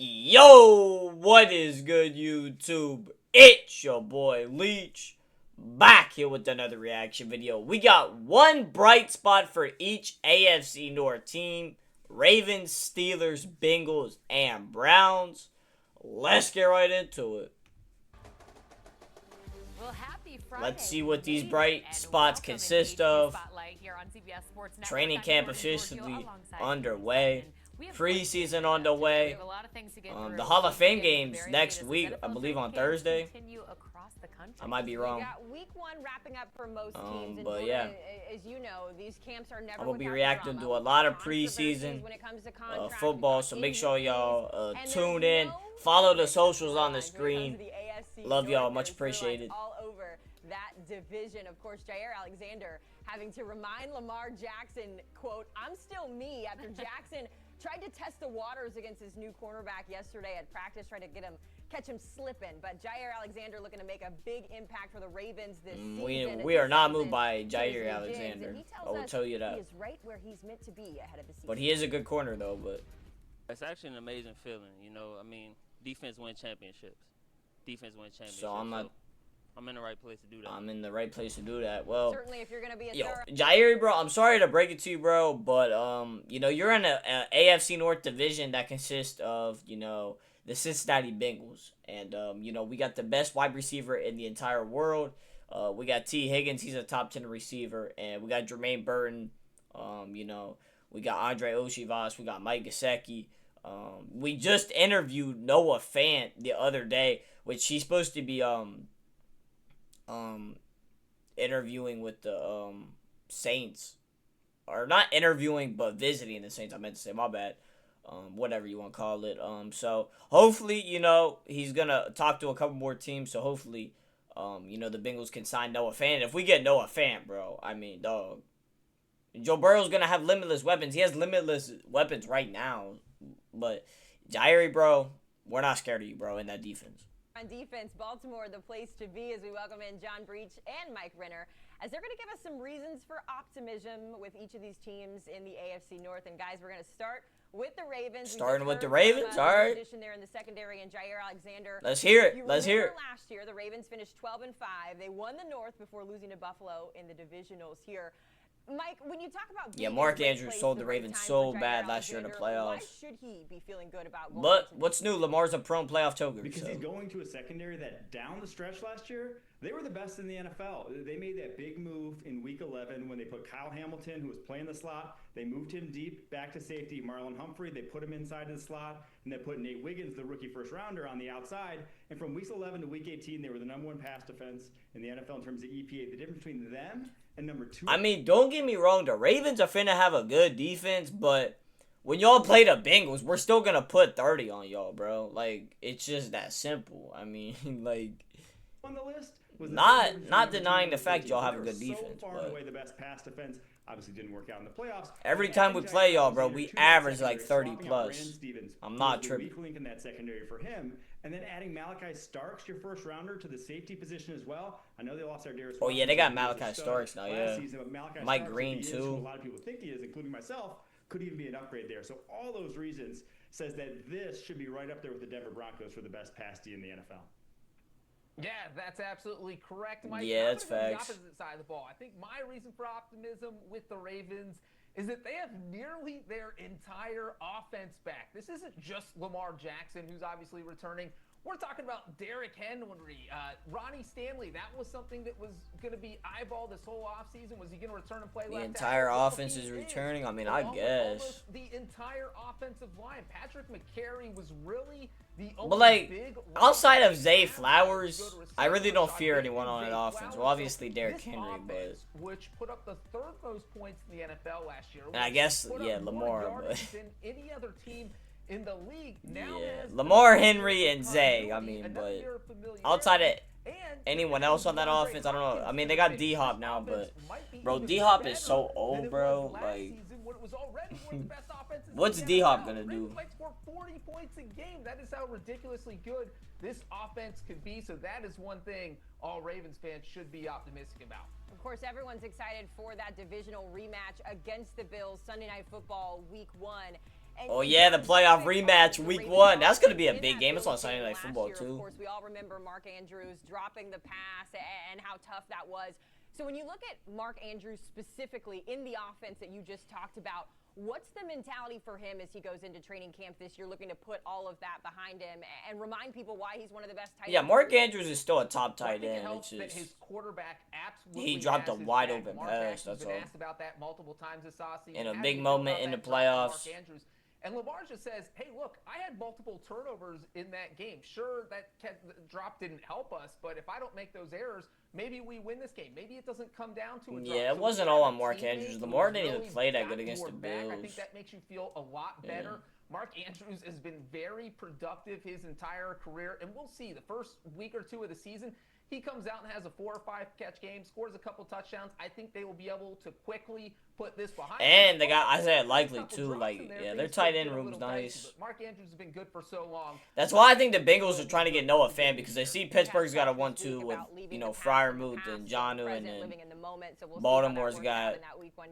Yo, what is good, YouTube? It's your boy Leach, back here with another reaction video. We got one bright spot for each AFC North team: Ravens, Steelers, Bengals, and Browns. Let's get right into it. Well, happy Friday, let's see what these bright spots consist of. Training camp officially underway. Preseason on the way. The Hall of Fame games next week, I believe on Thursday. I might be wrong. Week one wrapping up for most teams, but yeah, as you know, these camps are never. I'm gonna be reacting to a lot of preseason football, so make sure y'all tune in. Follow the socials on the screen. Love y'all, much appreciated. All over that division, of course, Jair Alexander having to remind Lamar Jackson, quote, "I'm still me," after Jackson tried to test the waters against his new cornerback yesterday at practice, tried to catch him slipping. But Jair Alexander looking to make a big impact for the Ravens this season. We are not moved by Jair Alexander. I will tell you that. He is right where he's meant to be ahead of the season. But he is a good corner, though. But it's actually an amazing feeling, you know. I mean, defense win championships. So I'm in the right place to do that. I'm in the right place to do that. Well, certainly if you're gonna be a Jair, bro, I'm sorry to break it to you, bro, but you know, you're in a AFC North division that consists of, you know, the Cincinnati Bengals, and you know, we got the best wide receiver in the entire world. We got T. Higgins, he's a top 10 receiver, and we got Jermaine Burton. You know, we got Andre Oshivas, we got Mike Gesicki. We just interviewed Noah Fant the other day, which he's supposed to be interviewing with the Saints, or not interviewing but visiting the Saints. I meant to say, my bad. Whatever you want to call it. So hopefully, you know, he's gonna talk to a couple more teams. So hopefully, you know, the Bengals can sign Noah Fant. If we get Noah Fant, bro, I mean, dog, Joe Burrow's gonna have limitless weapons. He has limitless weapons right now. But Jair, bro, we're not scared of you, bro, in that defense. On defense, Baltimore, the place to be, as we welcome in John Breach and Mike Renner, as they're going to give us some reasons for optimism with each of these teams in the AFC North. And guys, we're going to start with the Ravens. Starting with the Ravens, all right. There in the secondary, and Jair Alexander. Let's hear it. Let's hear it. Last year, the Ravens finished 12-5. They won the North before losing to Buffalo in the divisionals here. Mike, when you talk about Mark Andrews sold the Ravens so bad last year in the playoffs. Why should he be feeling good about going But what's new? Lamar's a prone playoff toker. Because he's going to a secondary that down the stretch last year, they were the best in the NFL. They made that big move in Week 11 when they put Kyle Hamilton, who was playing the slot. They moved him deep back to safety. Marlon Humphrey, they put him inside of the slot, and they put Nate Wiggins, the rookie first rounder, on the outside. And from Week 11 to Week 18, they were the #1 pass defense in the NFL in terms of EPA. The difference between them and number 2. I mean, don't get me wrong. The Ravens are finna have a good defense, but when y'all play the Bengals, we're still gonna put 30 on y'all, bro. Like, it's just that simple. I mean, like, on the list was not denying the fact y'all have a good defense, so far but away the best pass defense. Obviously didn't work out in the playoffs. Every time we play y'all, bro, we average like 30 plus. I'm not tripping. Weak link in that secondary for him, and then adding Malachi Starks, your first rounder, to the safety position as well. I know they lost their Darius. Oh yeah, they got Malachi Starks now. Yeah, Mike Starks, Green too. A lot of people think he is, including myself. Could even be an upgrade there. So all those reasons says that this should be right up there with the Denver Broncos for the best pass D in the NFL. Yeah, that's absolutely correct, Mike. Yeah, it's facts. The opposite side of the ball. I think my reason for optimism with the Ravens is that they have nearly their entire offense back. This isn't just Lamar Jackson, who's obviously returning. We're talking about Derrick Henry, Ronnie Stanley. That was something that was going to be eyeballed this whole offseason. Was he going to return and play left tackle? The entire offense is returning. I mean, I guess. The entire offensive line. Patrick McCary was really the only But, like, big outside of Zay Flowers, I really don't fear anyone on that offense. Well, obviously Derrick Henry, but which put up the third most points in the NFL last year. And I guess, yeah, Lamar, but than any other team in the league. Now yeah, Lamar, Henry, and Zay. I mean, but outside of anyone else on that offense, I don't know. I mean, they got D-Hop now, but bro, D-Hop is so old, bro. Like, what's D-Hop gonna do? 40 points a game. That is how ridiculously good this offense could be. So that is one thing all Ravens fans should be optimistic about. Of course, everyone's excited for that divisional rematch against the Bills, Sunday Night Football, Week 1. Oh yeah, the playoff rematch week 1. That's gonna be a big game. It's on Sunday Night Football too. Of course, we all remember Mark Andrews dropping the pass and how tough that was. So when you look at Mark Andrews specifically in the offense that you just talked about, what's the mentality for him as he goes into training camp this year, looking to put all of that behind him and remind people why he's one of the best tight ends? Yeah, Mark Andrews is still a top tight end. It's just his quarterback absolutely he dropped a wide open pass. That's all. Asked about that multiple times this offseason. In a big moment in the playoffs. Mark Andrews. And Lamar just says, hey, look, I had multiple turnovers in that game. Sure, that drop didn't help us, but if I don't make those errors, maybe we win this game. Maybe it doesn't come down to a drop. Yeah, it wasn't all on Mark Andrews. Lamar didn't even play that good against the Bills. I think that makes you feel a lot better. Mark Andrews has been very productive his entire career, and we'll see the first week or two of the season. He comes out and has a 4 or 5 catch game, scores a couple touchdowns. I think they will be able to quickly put this behind them. And they got Isaiah Likely too. Like, yeah, their tight end room's nice. Mark Andrews has been good for so long. That's why I think the Bengals are trying to get Noah Fant, because they see Pittsburgh's got a 1-2 with, Freiermuth and Jonnu, and then Baltimore's got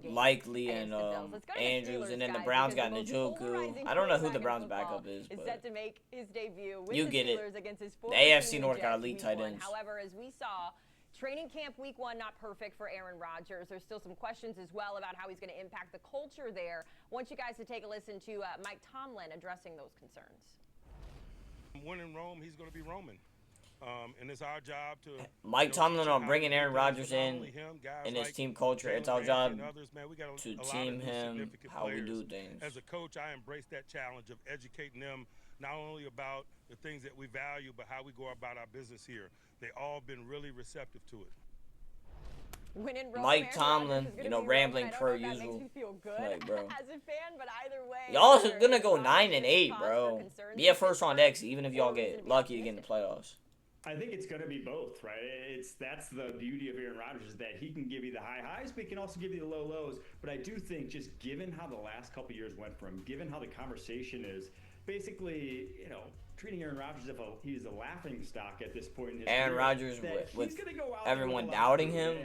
Likely and Andrews, and then the Browns got Njoku. I don't know who the Browns' backup is, but you get it. The AFC North got elite tight ends. However, as we saw, training camp week 1 not perfect for Aaron Rodgers. There's still some questions as well about how he's going to impact the culture there. I want you guys to take a listen to Mike Tomlin addressing those concerns. When in Rome, he's going to be Roman. And it's our job to... Mike Tomlin on bringing Aaron Rodgers in his team culture. It's our job to team him how we do things. As a coach, I embrace that challenge of educating them not only about the things that we value, but how we go about our business here. They all been really receptive to it. Mike Tomlin, rambling per usual. Makes me feel good like, bro. as a fan, but either way, y'all are gonna go 9-8, bro. Be a first round exit, even if y'all get lucky to get in the playoffs. I think it's going to be both, right? That's the beauty of Aaron Rodgers, is that he can give you the high highs, but he can also give you the low lows. But I do think, just given how the last couple years went for him, given how the conversation is, basically, treating Aaron Rodgers as if he's a laughing stock at this point in his Aaron career, Rodgers with everyone doubting him.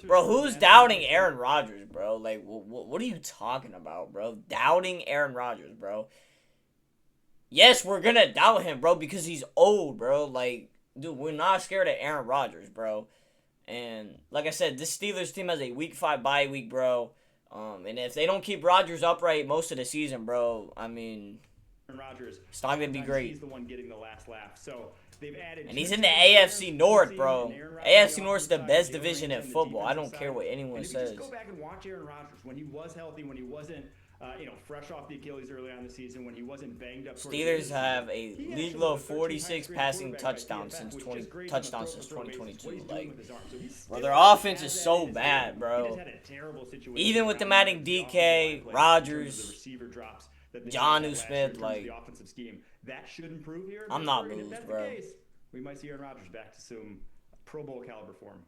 Bro, who's doubting Aaron Rodgers, bro? Like, what are you talking about, bro? Doubting Aaron Rodgers, bro. Yes, we're gonna doubt him, bro, because he's old, bro. Like, dude, we're not scared of Aaron Rodgers, bro. And like I said, this Steelers team has a week 5 bye week, bro. And if they don't keep Rodgers upright most of the season, bro, I mean, Rodgers, it's not gonna be great. He's the one getting the last laugh. So they've added, and he's in the AFC North, bro. AFC North is the best division in football. I don't care what anyone says. Just go back and watch Aaron Rodgers when he was healthy, when he wasn't, fresh off the Achilles early on in the season, when he wasn't banged up. Steelers have a league low 46 passing touchdowns since 2022. Like, bro, their offense is so bad, bro. Even with them adding DK, Rodgers, Jonnu Smith, like, the offensive scheme, that should improve here. I'm not moved, bro. We might see Aaron Rodgers back to some Pro Bowl caliber form.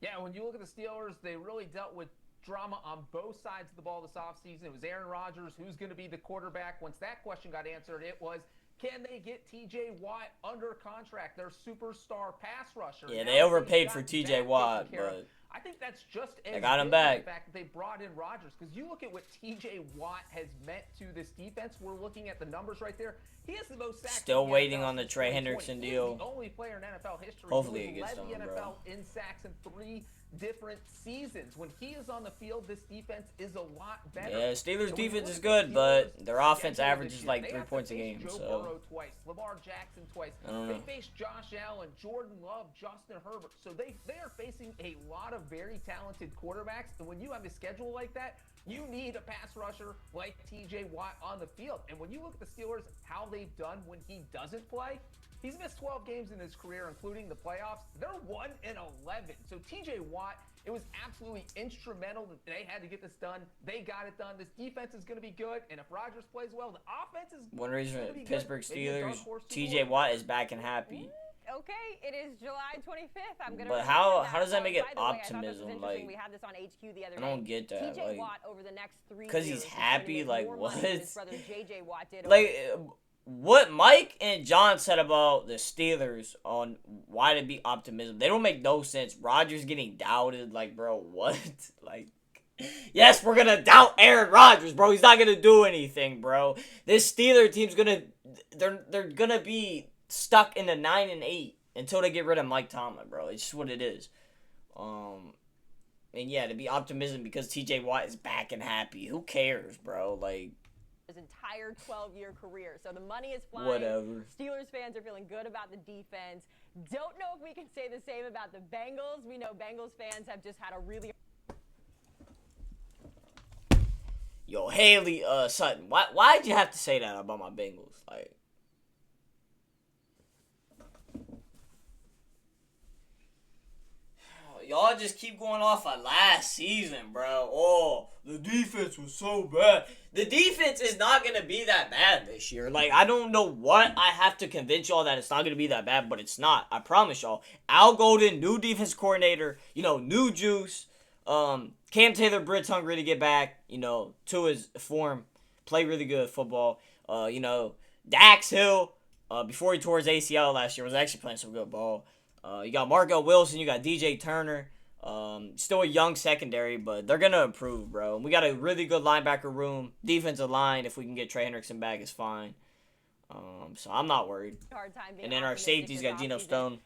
Yeah, when you look at the Steelers, they really dealt with drama on both sides of the ball this offseason. It was Aaron Rodgers, who's going to be the quarterback. Once that question got answered, it was, can they get T.J. Watt under contract, their superstar pass rusher? Yeah, they overpaid for T.J. Watt, but I think that's just as they got him big back. The fact that they brought in Rodgers, because you look at what T.J. Watt has meant to this defense. We're looking at the numbers right there. He has the most sacks. Still waiting on the Trey Hendrickson deal. He's the only player in NFL history Hopefully who it gets led the done, NFL bro. in sacks in 3 different seasons. When he is on the field, this defense is a lot better. Yeah, Steelers defense is good, but their offense averages like 3 points a game. Joe So Burrow twice, Lamar Jackson twice. I don't know. They faced Josh Allen, Jordan Love, Justin Herbert. So they are facing a lot of very talented quarterbacks. And when you have a schedule like that, you need a pass rusher like T.J. Watt on the field. And when you look at the Steelers, how they've done when he doesn't play, he's missed 12 games in his career, including the playoffs. They're 1-11. So T.J. Watt, it was absolutely instrumental that they had to get this done. They got it done. This defense is going to be good. And if Rodgers plays well, the offense is one reason gonna be Pittsburgh good. Maybe a dark Steelers, horse T.J. Watt is back and happy. Okay, it is July 25th. I'm gonna. But how does that make it By the way, I thought this was optimism? interesting. Like, we had this on HQ the other I day. don't get that. T.J. Like, Watt over the next 3 years. because he's happy. Like, more what? money than his brother J.J. Watt did. Like, what Mike and John said about the Steelers on why to be optimism, they don't make no sense. Rodgers getting doubted. Like, bro, what? Like, Yes, we're gonna doubt Aaron Rodgers, bro. He's not gonna do anything, bro. This Steeler team's they're gonna be stuck in the 9-8 until they get rid of Mike Tomlin, bro. It's just what it is. And yeah, to be optimism because TJ Watt is back and happy. Who cares, bro? Like, his entire 12-year career. So the money is flying. Whatever. Steelers fans are feeling good about the defense. Don't know if we can say the same about the Bengals. We know Bengals fans have just had a really... Yo, Haley Sutton, why'd you have to say that about my Bengals? Like, y'all just keep going off of last season, bro. Oh, the defense was so bad. The defense is not going to be that bad this year. Like, I don't know what I have to convince y'all that it's not going to be that bad, but it's not. I promise y'all. Al Golden, new defense coordinator, new juice. Cam Taylor-Britt's hungry to get back, to his form. Play really good football. Dax Hill, before he tore his ACL last year, was actually playing some good ball. You got Marco Wilson, you got DJ Turner. Still a young secondary, but they're going to improve, bro. We got a really good linebacker room. Defensive line, if we can get Trey Hendrickson back, is fine. So I'm not worried. And then our safeties got Geno Stone.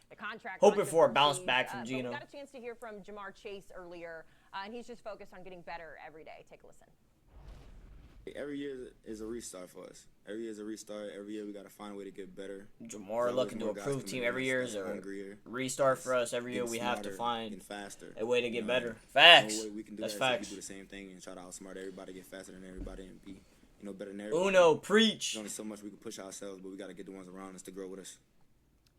Hoping for a bounce back from Geno. We got a chance to hear from Jamar Chase earlier, and he's just focused on getting better every day. Take a listen. Every year is a restart for us. Every year is a restart. Every year we got to find a way to get better. Jamar looking to improve team. Every year is a restart for us. Every year we have to find a way to get better. Facts. No way we can do That's that facts. We do the same thing and try to outsmart everybody, get faster than everybody, and be better than everybody. Uno, preach. There's only so much we can push ourselves, but we got to get the ones around us to grow with us.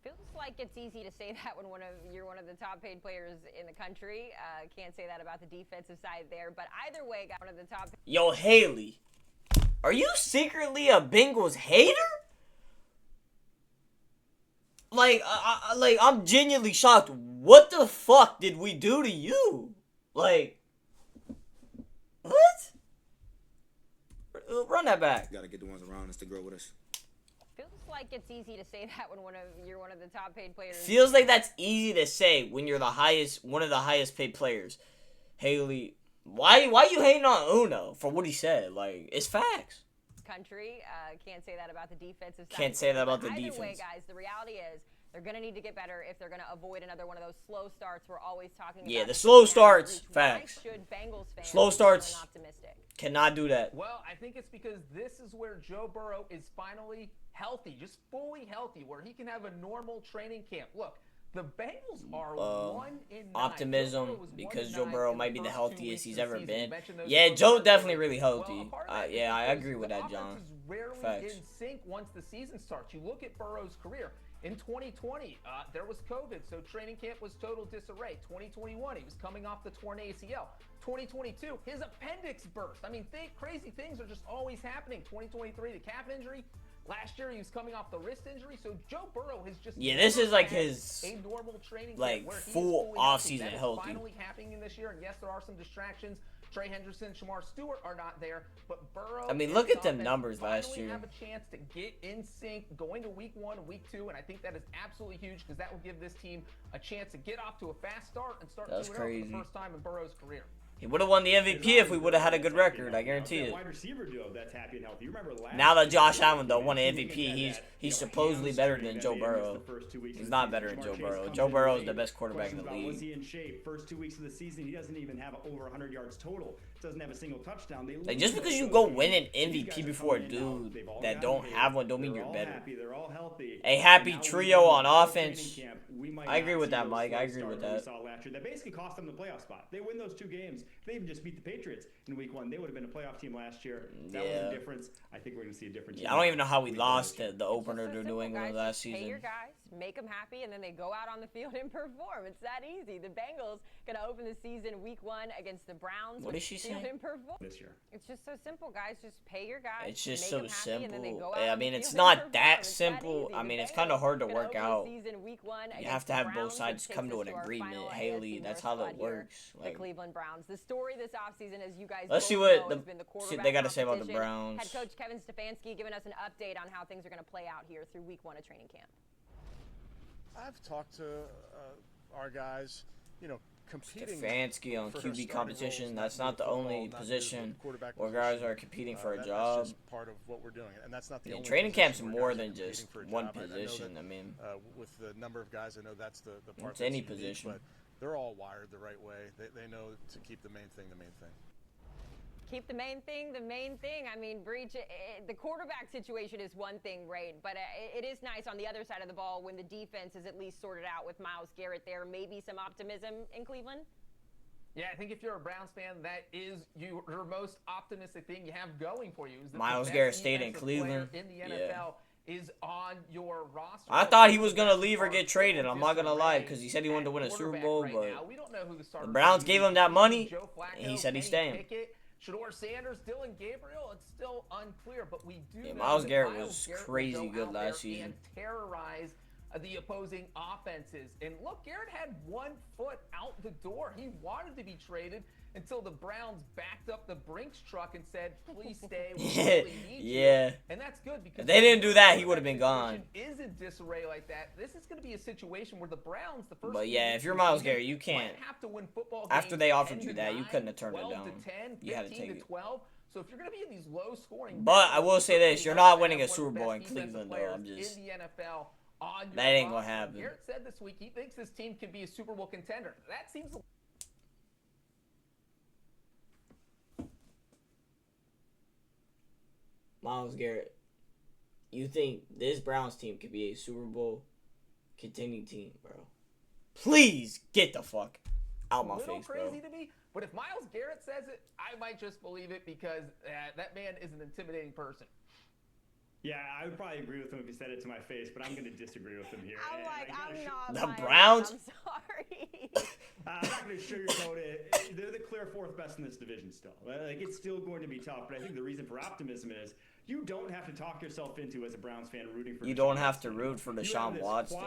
Feels like it's easy to say that when you're one of the top paid players in the country. Can't say that about the defensive side there, but either way, got one of the top. Yo, Haley, are you secretly a Bengals hater? Like, I'm genuinely shocked. What the fuck did we do to you? Like, what? Run that back. Got to get the ones around us to grow with us. Feels like it's easy to say that when you're one of the top paid players. Feels like that's easy to say when you're one of the highest paid players. Haley, why you hating on Uno for what he said? Like, it's facts. Country, can't say that about the defensive side. Can't say that about the Either defense. way, guys, the reality is they're going to need to get better if they're going to avoid another one of those slow starts we're always talking about. Yeah, the slow starts. Facts. Why should Bengals fans slow starts. be optimistic? Cannot do that. Well, I think it's because this is where Joe Burrow is finally healthy, just fully healthy, where he can have a normal training camp. Look, the Bengals are 1-9. Optimism because Joe Burrow might be the healthiest he's ever been. Yeah, Joe definitely really healthy. Yeah, I agree with that, John. Rarely Facts. in sync once the season starts. You look at Burrow's career. In 2020, there was COVID, so training camp was total disarray. 2021, he was coming off the torn ACL. 2022, his appendix burst. I mean, crazy things are just always happening. 2023, the calf injury. Last year, he was coming off the wrist injury, so Joe Burrow has just this is like his a normal training like camp full offseason healthy. Finally happening this year, and yes, there are some distractions. Trey Hendrickson, Shamar Stewart are not there, but Burrow. I mean, look at them numbers last year. Have a chance to get in sync going to week 1 and week 2, and I think that is absolutely huge because that will give this team a chance to get off to a fast start and start 2-0 for the first time in Burrow's career. He would have won the MVP if we would have had a good record. I guarantee it. Wide receiver duo that's happy and healthy. You remember last now that Josh Allen though won an MVP, he's supposedly better than Joe Burrow. He's not better than Joe Burrow. Joe Burrow is the best quarterback in the league. Was he in shape? First 2 weeks of the season, he doesn't even have over 100 yards total. Doesn't have a single touchdown. Like, just because you go win an MVP before a dude that don't have one don't mean you're better. They're all healthy. A happy trio on offense. I agree with that, Mike. I agree with that. That basically cost them the playoff spot. They win those 2 games. They even just beat the Patriots in week 1. They would have been a playoff team last year. That was the difference. I think we're going to see a difference. Yeah, I don't even know how we lost the opener to New England last season. Pay your guys, make them happy, and then they go out on the field and perform. It's that easy. The Bengals going to open the season week 1 against the Browns. What is she saying? This year. It's just so simple, guys. Just pay your guys. It's just so simple. I mean, it's not that simple. I mean, it's kind of hard to work out. You have to have both sides come to an agreement. Haley, that's how that works. The Cleveland Browns. The story this offseason, as you guys let's see what they got to say about the Browns. Head coach Kevin Stefanski giving us an update on how things are going to play out here through week 1 of training camp. I've talked to our guys, competing. Stefanski on QB competition. That's not the only position where guys are competing for a job. That's just part of what we're doing, and that's not the only training position camp's where more guys are than competing just for a one job. position. I I mean, with the number of guys, I know that's the part it's that's any unique, position. but they're all wired the right way. They know to keep the main thing the main thing. Keep the main thing the main thing. I mean, Breach, the quarterback situation is one thing, right? But it is nice on the other side of the ball when the defense is at least sorted out with Myles Garrett there. Maybe some optimism in Cleveland? Yeah, I think if you're a Browns fan, that is your most optimistic thing you have going for you. Is that Myles the best Garrett stayed in defensive Cleveland. player in the NFL is on your roster. I thought he was going to leave or get traded. I'm not going to lie, because he said he wanted to win a Super Bowl, right but now. We don't know who the the Browns gave him that money, Joe Flacco, and he said he's Kenny staying. Pickett, Shador Sanders, Dylan Gabriel, it's still unclear, but we do know Myles that Garrett Myles was Garrett crazy will go good out last there season. and terrorize the opposing offenses. And look, Garrett had 1 foot out the door. He wanted to be traded until the Browns backed up the Brinks truck and said, please stay, we really need Yeah. you. And that's good, because If they didn't do that, he would have been gone. Is in disarray like that. This is going to be a situation where the Browns, the first But few yeah, weeks if you're of the Myles season, Garrett, you can't. might have to win football After games they offered 10 you to that, you 9, couldn't have turned it 12 down. to 10, You had to 15 take to it. 12. So if you're going to be in these low scoring, But I will say this, you're not winning a one of the Super Bowl in best defensive Cleveland, though. players I'm just... in the NFL on your That ain't gonna roster. happen. Garrett said this week he thinks this team could be a Super Bowl contender. That seems Myles Garrett, you think this Browns team could be a Super Bowl contending team, bro? Please get the fuck out my a little face, bro. crazy to me. But if Myles Garrett says it, I might just believe it, because that man is an intimidating person. Yeah, I would probably agree with him if he said it to my face, but I'm going to disagree with him here. I'm And like, I I'm gotta not. The buying Browns? that. I'm sorry. I'm not going to sugarcoat it. They're the clear 4th best in this division still. Like, it's still going to be tough, but I think the reason for optimism is you don't have to talk yourself into, as a Browns fan, rooting for You Deshaun don't have to Watson. root for You have Deshaun this Watson.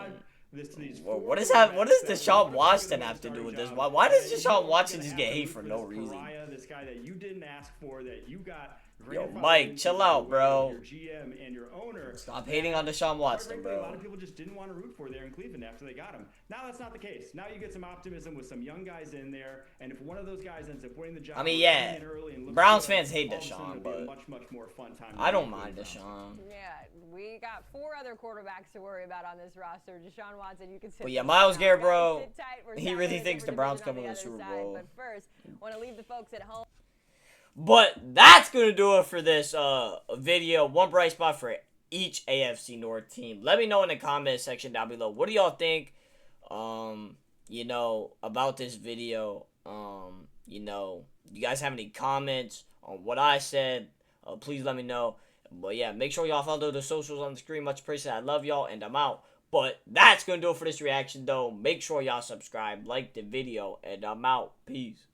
these Well, four what is that? What does quarterbacks Deshaun that Watson are have to do with this? starting Why does job, and Deshaun you are Watson gonna just have get to hate root for for no this reason? pariah, this guy that you didn't ask for, that you got. Yo, grandfathered Mike, into chill by out, bro. Your GM and your owner. Stop hating on Deshaun Quite Watson, frankly, a lot bro. of people just didn't want to root for there in Cleveland after they got him. Now that's not the case. Now you get some optimism with some young guys in there, and if one of those guys ends up winning the job, I mean, yeah, coming in early and looks Browns good, fans hate all of a sudden Deshaun, it'll be a but much more fun time. I don't to mind root for Browns. Deshaun. Yeah, we got 4 other quarterbacks to worry about on this roster. Deshaun Watson, you can sit. But yeah, this Myles out. Garrett, Guys, bro, sit tight. We're he tackling really a thinks the different Browns division on coming the to the other Super side. Bowl. But first, want to leave the folks at home. But that's going to do it for this video. One bright spot for each AFC North team. Let me know in the comment section down below. What do y'all think, you know, about this video? You know, you guys have any comments on what I said? Please let me know. But yeah, make sure y'all follow the socials on the screen. Much appreciated. I love y'all, and I'm out. But that's going to do it for this reaction, though. Make sure y'all subscribe, like the video, and I'm out. Peace.